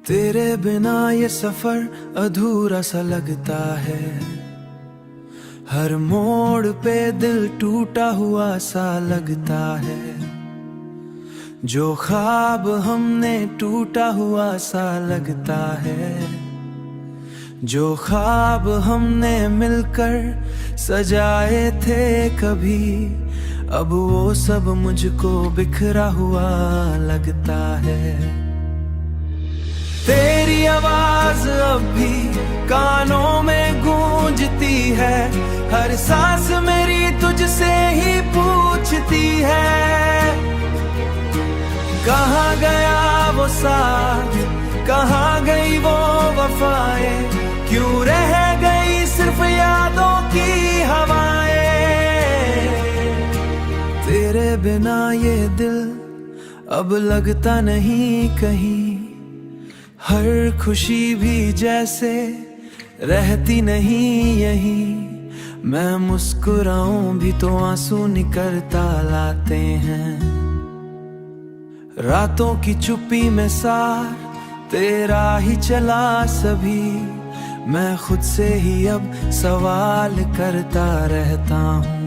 तेरे बिना ये सफर अधूरा सा लगता है। हर मोड़ पे दिल टूटा हुआ सा लगता है। जो ख्वाब हमने टूटा हुआ सा लगता है। जो ख्वाब हमने मिलकर सजाए थे कभी, अब वो सब मुझको बिखरा हुआ लगता है। तेरी आवाज अब भी कानों में गूंजती है। हर सांस मेरी तुझसे ही पूछती है। कहाँ गया वो साथ, कहाँ गई वो वफाएं, क्यों रह गई सिर्फ यादों की हवाएं। तेरे बिना ये दिल अब लगता नहीं कहीं। हर खुशी भी जैसे रहती नहीं यहीं। मैं मुस्कुराऊं भी तो आंसू निकलता लाते हैं। रातों की चुप्पी में सार तेरा ही चला सभी। मैं खुद से ही अब सवाल करता रहता हूँ।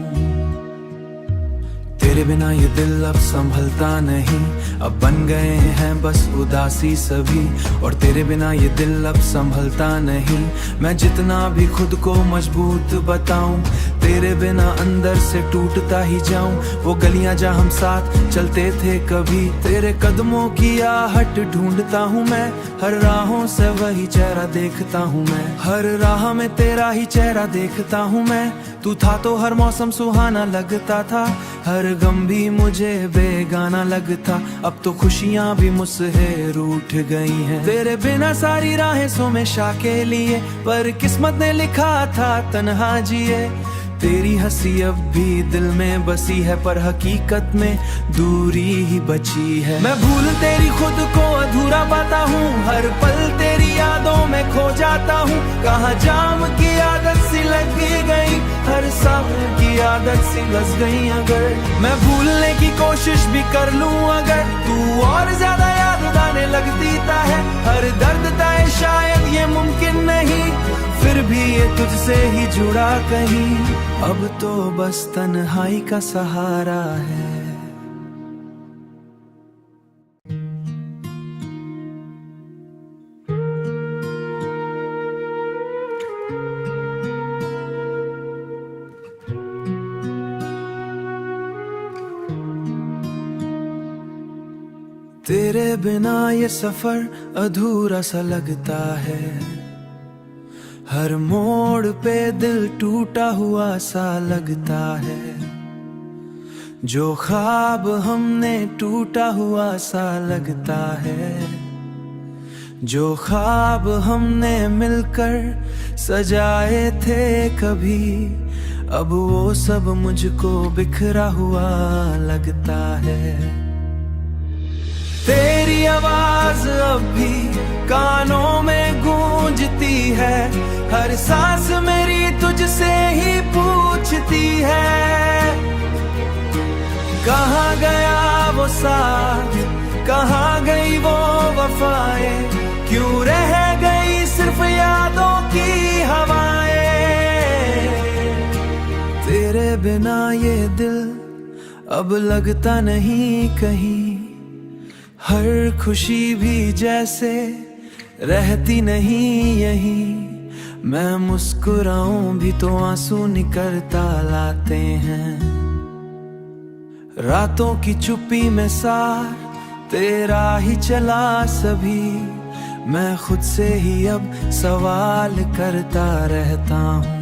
तेरे बिना ये दिल अब संभलता नहीं। अब बन गए हैं बस उदासी सभी। और तेरे बिना ये दिल अब संभलता नहीं। मैं जितना भी खुद को मजबूत बताऊं, तेरे बिना अंदर से टूटता ही जाऊं। वो गलियां जहां हम साथ चलते थे कभी, तेरे कदमों की आहट ढूंढता हूं मैं। हर राहों से वही चेहरा देखता हूं मैं। हर राह में तेरा ही चेहरा देखता हूं मैं। तू था तो हर मौसम सुहाना लगता था। हर गम भी मुझे बेगाना लगता। अब तो खुशियां भी मुझसे रूठ गई हैं। तेरे बिना सारी राहें सोमेशा के लिए, पर किस्मत ने लिखा था तन्हा जिए। तेरी हंसी अब भी दिल में बसी है, पर हकीकत में दूरी ही बची है। मैं भूल तेरी खुद को अधूरा पाता हूँ। हर पल तेरी यादों में खो जाता हूँ। कहाँ जाम की आदत सी लग गई, हर सांस की आदत सी बस गई। अगर मैं भूलने की कोशिश भी कर लूँ, अगर तू और ज्यादा याद आने लगती है। हर दर्द तय शायद ये मुमकिन नहीं, फिर भी ये तुझसे ही जुड़ा कहीं। अब तो बस तन्हाई का सहारा है। तेरे बिना ये सफर अधूरा सा लगता है। हर मोड़ पे दिल टूटा हुआ सा लगता है। जो ख्वाब हमने टूटा हुआ सा लगता है। जो ख्वाब हमने मिलकर सजाए थे कभी, अब वो सब मुझको बिखरा हुआ लगता है। तेरी आवाज अब भी कानों में गूंजती है। हर सांस मेरी तुझसे ही पूछती है। कहाँ गया वो साथ, कहाँ गई वो वफाएं, क्यों रह गई सिर्फ यादों की हवाएं। तेरे बिना ये दिल अब लगता नहीं कहीं। हर खुशी भी जैसे रहती नहीं यहीं। मैं मुस्कुराऊं भी तो आंसू निकलता लाते हैं। रातों की चुप्पी में सार तेरा ही चला सभी। मैं खुद से ही अब सवाल करता रहता हूँ।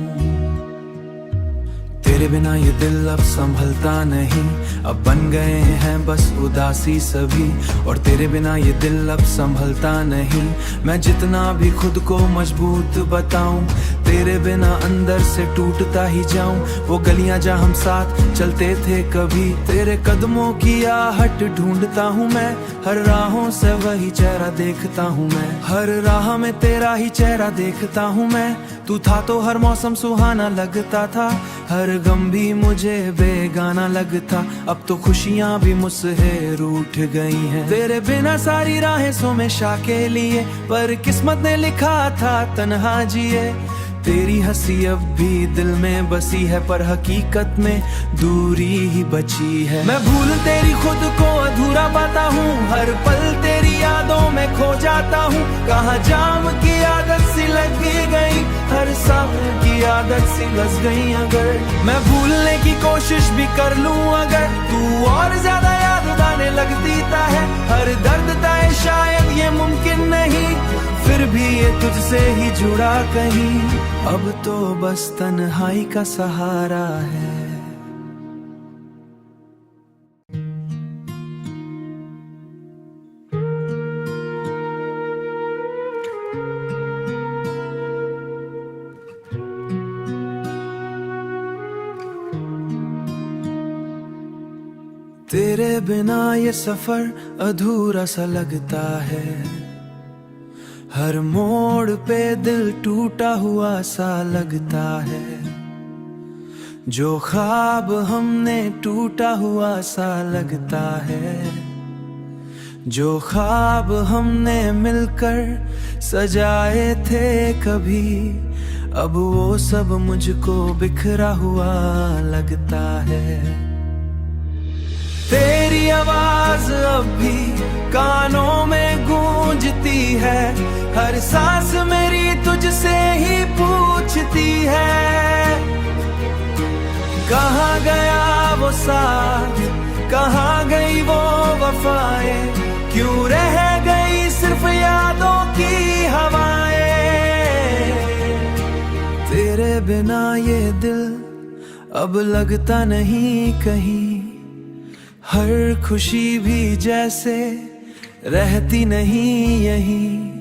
तेरे बिना ये दिल अब संभलता नहीं। अब बन गए हैं बस उदासी सभी। और तेरे बिना ये दिल अब संभलता नहीं। मैं जितना भी खुद को मजबूत बताऊं, तेरे बिना अंदर से टूटता ही जाऊं। वो गलियां जहां हम साथ चलते थे कभी, तेरे कदमों की आहट ढूंढता हूं मैं। हर राहों से वही चेहरा देखता हूं मैं। हर राह में तेरा ही चेहरा देखता हूं मैं। तू था तो हर मौसम सुहाना लगता था। हर गम भी मुझे बेगाना लगता, अब तो खुशियाँ भी मुझसे रूठ गई हैं। तेरे बिना सारी राहें सोमेशा के लिए, पर किस्मत ने लिखा था तन्हा जिए। तेरी हंसी अब भी दिल में बसी है, पर हकीकत में दूरी ही बची है। मैं भूल तेरी खुद को अधूरा पाता हूँ, हर पल तेरी यादों में खो जाता हूँ। कहाँ जाम की आदत सी लग गई, हर सांस की आदत सी घस गई। अगर मैं भूलने की कोशिश भी कर लूँ, अगर तू और ज्यादा याद आने लगती है। हर दर्द तय शायद ये मुमकिन नहीं, फिर भी ये तुझसे ही जुड़ा कहीं। अब तो बस तन्हाई का सहारा है। तेरे बिना ये सफर अधूरा सा लगता है, हर मोड़ पे दिल टूटा हुआ सा लगता है। जो ख्वाब हमने टूटा हुआ सा लगता है, जो ख्वाब हमने मिलकर सजाए थे कभी, अब वो सब मुझको बिखरा हुआ लगता है। तेरी आवाज अब भी कानों में गूंजती है, हर सांस मेरी तुझसे ही पूछती है। कहाँ गया वो साथ, कहाँ गई वो वफाएं, क्यों रह गई सिर्फ यादों की हवाएं। तेरे बिना ये दिल अब लगता नहीं कहीं, हर खुशी भी जैसे रहती नहीं यहीं।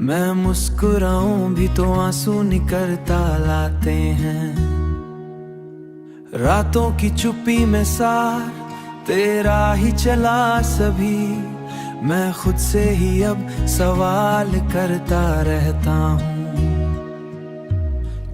मैं मुस्कुराऊं भी तो आंसू निकलता लाते हैं। रातों की चुप्पी में सार तेरा ही चला सभी, मैं खुद से ही अब सवाल करता रहता हूँ।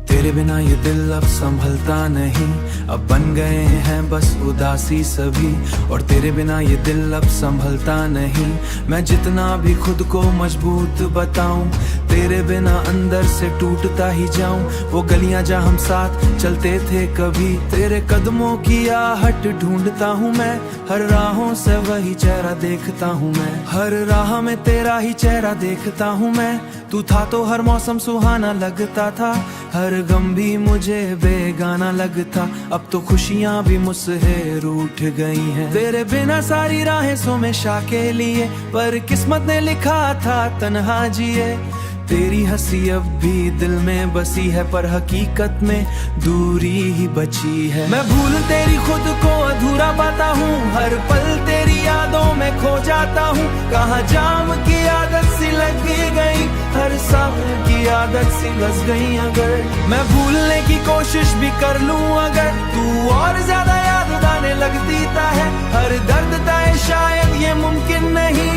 तेरे बिना ये दिल अब संभलता नहीं, अब बन गए हैं बस उदासी सभी। और तेरे बिना ये दिल अब संभलता नहीं, मैं जितना भी खुद को मजबूत बताऊं, तेरे बिना अंदर से टूटता ही जाऊं। वो गलियां जहां हम साथ चलते थे कभी, तेरे कदमों की आहट ढूंढता हूं मैं। हर राहों से वही चेहरा देखता हूं मैं, हर राह में तेरा ही चेहरा देखता हूं मैं। तू था तो हर मौसम सुहाना लगता था, हर गम भी मुझे बेगाना लगता, अब तो खुशियाँ भी मुझसे रूठ गई हैं। तेरे बिना सारी राहें सोमेशा के लिए, पर किस्मत ने लिखा था तन्हा जिए। तेरी हंसी अब भी दिल में बसी है, पर हकीकत में दूरी ही बची है। मैं भूल तेरी खुद को अधूरा पाता हूँ, हर पल तेरी यादों में खो जाता हूँ। कहाँ जाम की आदत सी लग गई, हर सांस की आदत सी घस गई। अगर मैं भूलने की कोशिश भी कर लूँ, अगर तू और ज्यादा याद आने लगती है। हर दर्द तय शायद ये मुमकिन नहीं,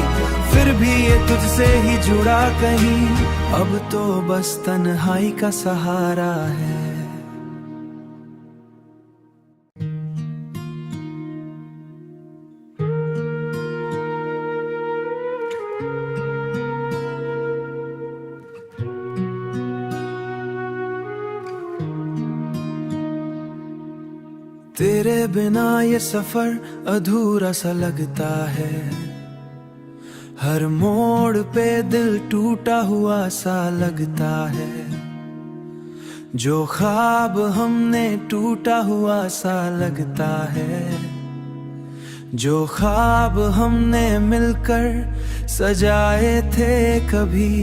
फिर भी ये तुझसे ही जुड़ा कहीं। अब तो बस तन्हाई का सहारा है। तेरे बिना ये सफर अधूरा सा लगता है, हर मोड़ पे दिल टूटा हुआ सा लगता है। जो ख्वाब हमने टूटा हुआ सा लगता है, जो ख्वाब हमने मिलकर सजाए थे कभी,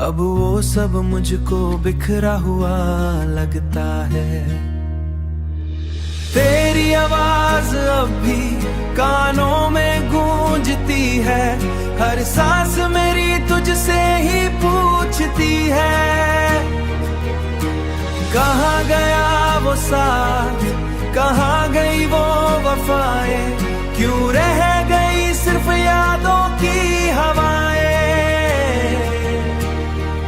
अब वो सब मुझको बिखरा हुआ लगता है। तेरी आवाज अब भी कानों में गूंजती है, हर सांस मेरी तुझसे ही पूछती है। कहाँ गया वो साथ, कहाँ गई वो वफाएं, क्यों रह गई सिर्फ यादों की हवाएं।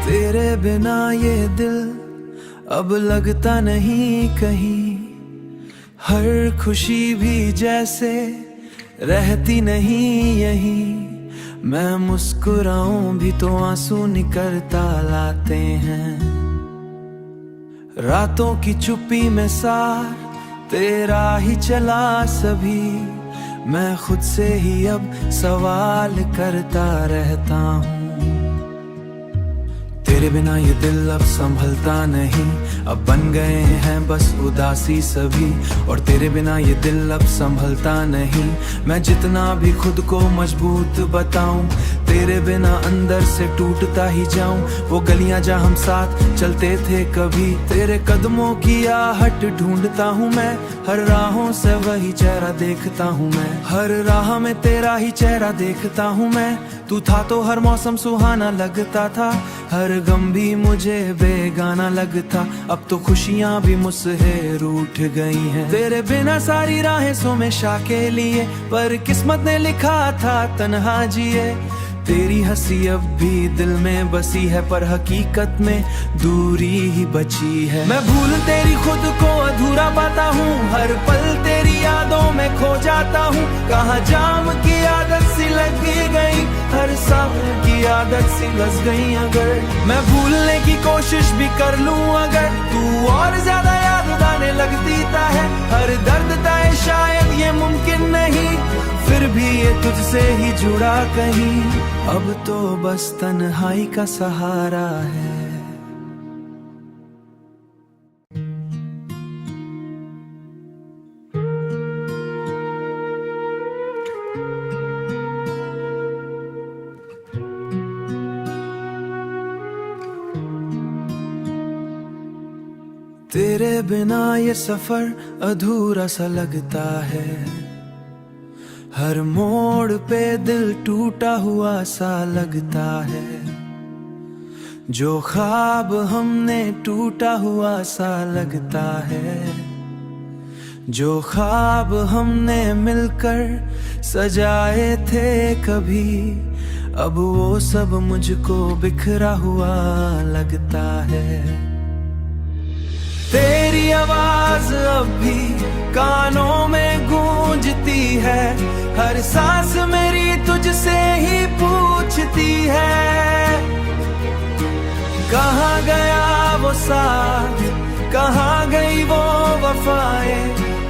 तेरे बिना ये दिल अब लगता नहीं कहीं, हर खुशी भी जैसे रहती नहीं यहीं, मैं मुस्कुराऊं भी तो आंसू निकलता लाते हैं। रातों की चुप्पी में सार तेरा ही चला सभी, मैं खुद से ही अब सवाल करता रहता हूँ। तेरे बिना ये दिल अब संभलता नहीं, अब बन गए हैं बस उदासी सभी। और तेरे बिना ये दिल अब संभलता नहीं, मैं जितना भी खुद को मजबूत बताऊं, तेरे बिना अंदर से टूटता ही जाऊं। वो गलियां जहां हम साथ चलते थे कभी, तेरे कदमों की आहट ढूंढता हूं मैं। हर राहों से वही चेहरा देखता हूं मैं, हर राह में तेरा ही चेहरा देखता हूं मैं। तू था तो हर मौसम सुहाना लगता था, हर गम भी मुझे बेगाना लगता। अब तो खुशियां भी मुझसे रूठ गई हैं। तेरे बिना सारी राहें सोमेशा के लिए, पर किस्मत ने लिखा था तन्हा जिए। तेरी हंसी अब भी दिल में बसी है, पर हकीकत में दूरी ही बची है। मैं भूल तेरी खुद को अधूरा पाता हूँ, हर पल तेरी यादों में खो जाता हूँ। कहाँ जाम की आदत सी लग गई, हर सांस की आदत सी लग गई। अगर मैं भूलने की कोशिश भी कर लूँ, अगर तू और ज्यादा याद आने लगती है। हर दर्द तय शायद ये मुमकिन नहीं, फिर भी ये तुझसे ही जुड़ा कहीं। अब तो बस तन्हाई का सहारा है। तेरे बिना ये सफर अधूरा सा लगता है, हर मोड़ पे दिल टूटा हुआ सा लगता है। जो ख्वाब हमने टूटा हुआ सा लगता है, जो ख्वाब हमने मिलकर सजाए थे कभी, अब वो सब मुझको बिखरा हुआ लगता है। तेरी आवाज अब भी कानों में गूंजती है, हर सांस मेरी तुझसे ही पूछती है। कहाँ गया वो साथ, कहाँ गई वो वफाएं,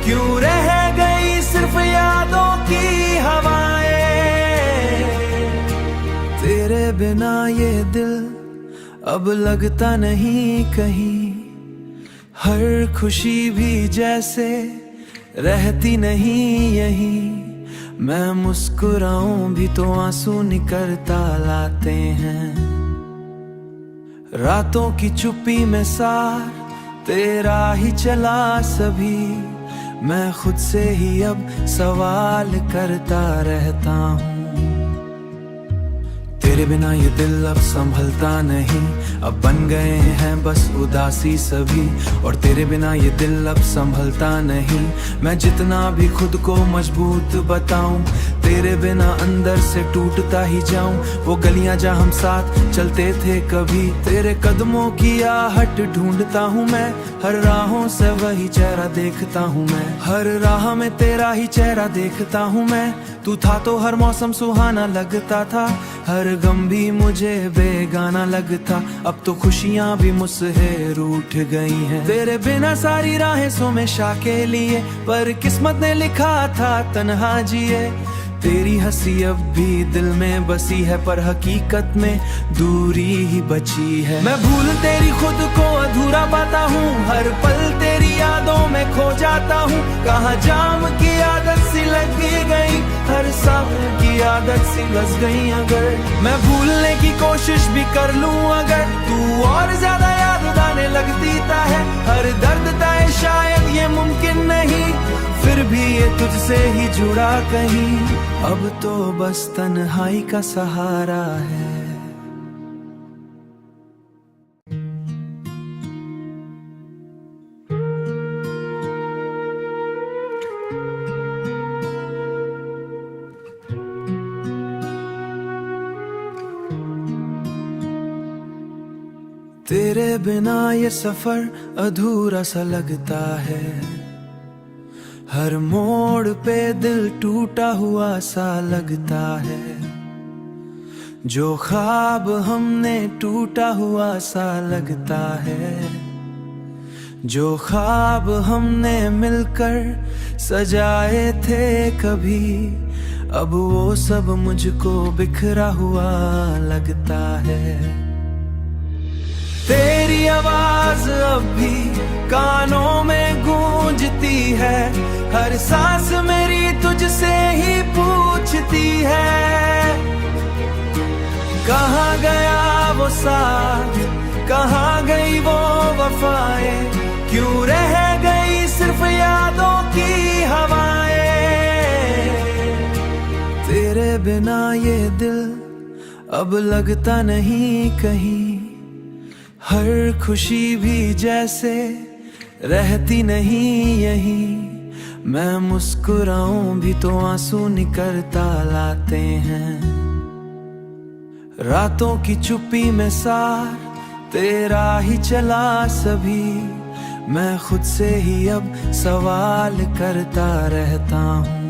क्यों रह गई सिर्फ यादों की हवाएं। तेरे बिना ये दिल अब लगता नहीं कहीं, हर खुशी भी जैसे रहती नहीं यहीं, मैं मुस्कुराऊं भी तो आंसू निकलता लाते हैं। रातों की चुप्पी में सार तेरा ही चला सभी, मैं खुद से ही अब सवाल करता रहता हूँ। तेरे बिना ये दिल अब संभलता नहीं, अब बन गए हैं बस उदासी सभी। और तेरे बिना ये दिल अब संभलता नहीं, मैं जितना भी खुद को मजबूत बताऊं, तेरे बिना अंदर से टूटता ही जाऊं। वो गलियां जहां हम साथ चलते थे कभी, तेरे कदमों की आहट ढूंढता हूं मैं। हर राहों से वही चेहरा देखता हूं मैं, हर राह में तेरा ही चेहरा देखता हूं मैं। तू था तो हर मौसम सुहाना लगता था, हर गम भी मुझे बेगाना लगता। अब तो खुशियां भी मुझसे रूठ गई हैं। तेरे बिना सारी राहें सोमेशा के लिए, पर किस्मत ने लिखा था तन्हा जिए। तेरी हंसी अब भी दिल में बसी है, पर हकीकत में दूरी ही बची है। मैं भूल तेरी खुद को अधूरा पाता हूँ, हर पल तेरी यादों में खो जाता हूँ। कहाँ जाम की आदत सी लग गई, हर सांस की आदत सी लग गई। अगर मैं भूलने की कोशिश भी कर लूँ, अगर तू और ज्यादा याद आने लगती है। हर दर्द तय शायद ये मुमकिन नहीं, फिर भी ये तुझसे ही जुड़ा कहीं। अब तो बस तन्हाई का सहारा है। तेरे बिना ये सफर अधूरा सा लगता है, हर मोड़ पे दिल टूटा हुआ सा लगता है, जो ख्वाब हमने टूटा हुआ सा लगता है, जो ख्वाब हमने मिलकर सजाए थे कभी, अब वो सब मुझको बिखरा हुआ लगता है। तेरी आवाज अब भी कानों में गूंजती है, हर सांस मेरी तुझसे ही पूछती है। कहाँ गया वो साथ, कहाँ गई वो वफाएं, क्यों रह गई सिर्फ यादों की हवाएं। तेरे बिना ये दिल अब लगता नहीं कहीं, हर खुशी भी जैसे रहती नहीं यहीं। मैं मुस्कुराऊं भी तो आंसू निकलता लाते हैं, रातों की चुप्पी में सार तेरा ही चला सभी। मैं खुद से ही अब सवाल करता रहता हूँ,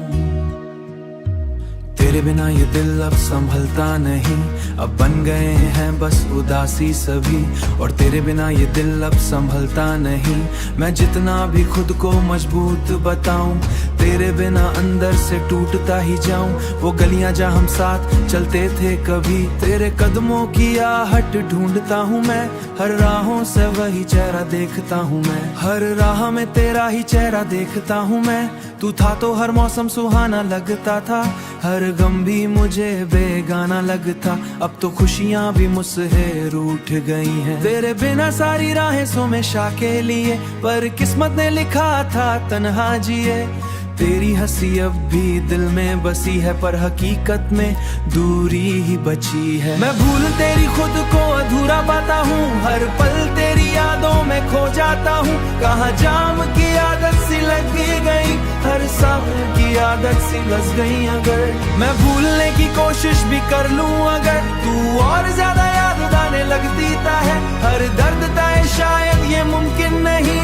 तेरे बिना ये दिल अब संभलता नहीं, अब बन गए हैं बस उदासी सभी। और तेरे बिना ये दिल अब संभलता नहीं, मैं जितना भी खुद को मजबूत बताऊं, तेरे बिना अंदर से टूटता ही जाऊं। वो गलियां जहां हम साथ चलते थे कभी, तेरे कदमों की आहट ढूंढता हूं मैं, हर राहों से वही चेहरा देखता हूं मैं, हर राह में तेरा ही चेहरा देखता हूं मैं। तू था तो हर मौसम सुहाना लगता था, हर गम भी मुझे बेगाना लगता। अब तो खुशियां भी मुझसे रूठ गई हैं, तेरे बिना सारी राहें सोमेशा के लिए, पर किस्मत ने लिखा था तन्हा जिए। तेरी हंसी अब भी दिल में बसी है, पर हकीकत में दूरी ही बची है। मैं भूल तेरी खुद को अधूरा पाता हूँ, हर पल तेरी यादों में खो जाता हूँ। कहाँ जाम की आदत सी लग गई, हर सांस की आदत सी बस गई। अगर मैं भूलने की कोशिश भी कर लूँ, अगर तू और ज्यादा याद आने लगती है, हर दर्द तय शायद ये मुमकिन नहीं,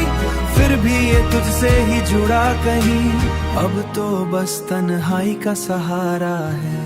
फिर भी ये तुझसे ही जुड़ा कहीं। अब तो बस तन्हाई का सहारा है।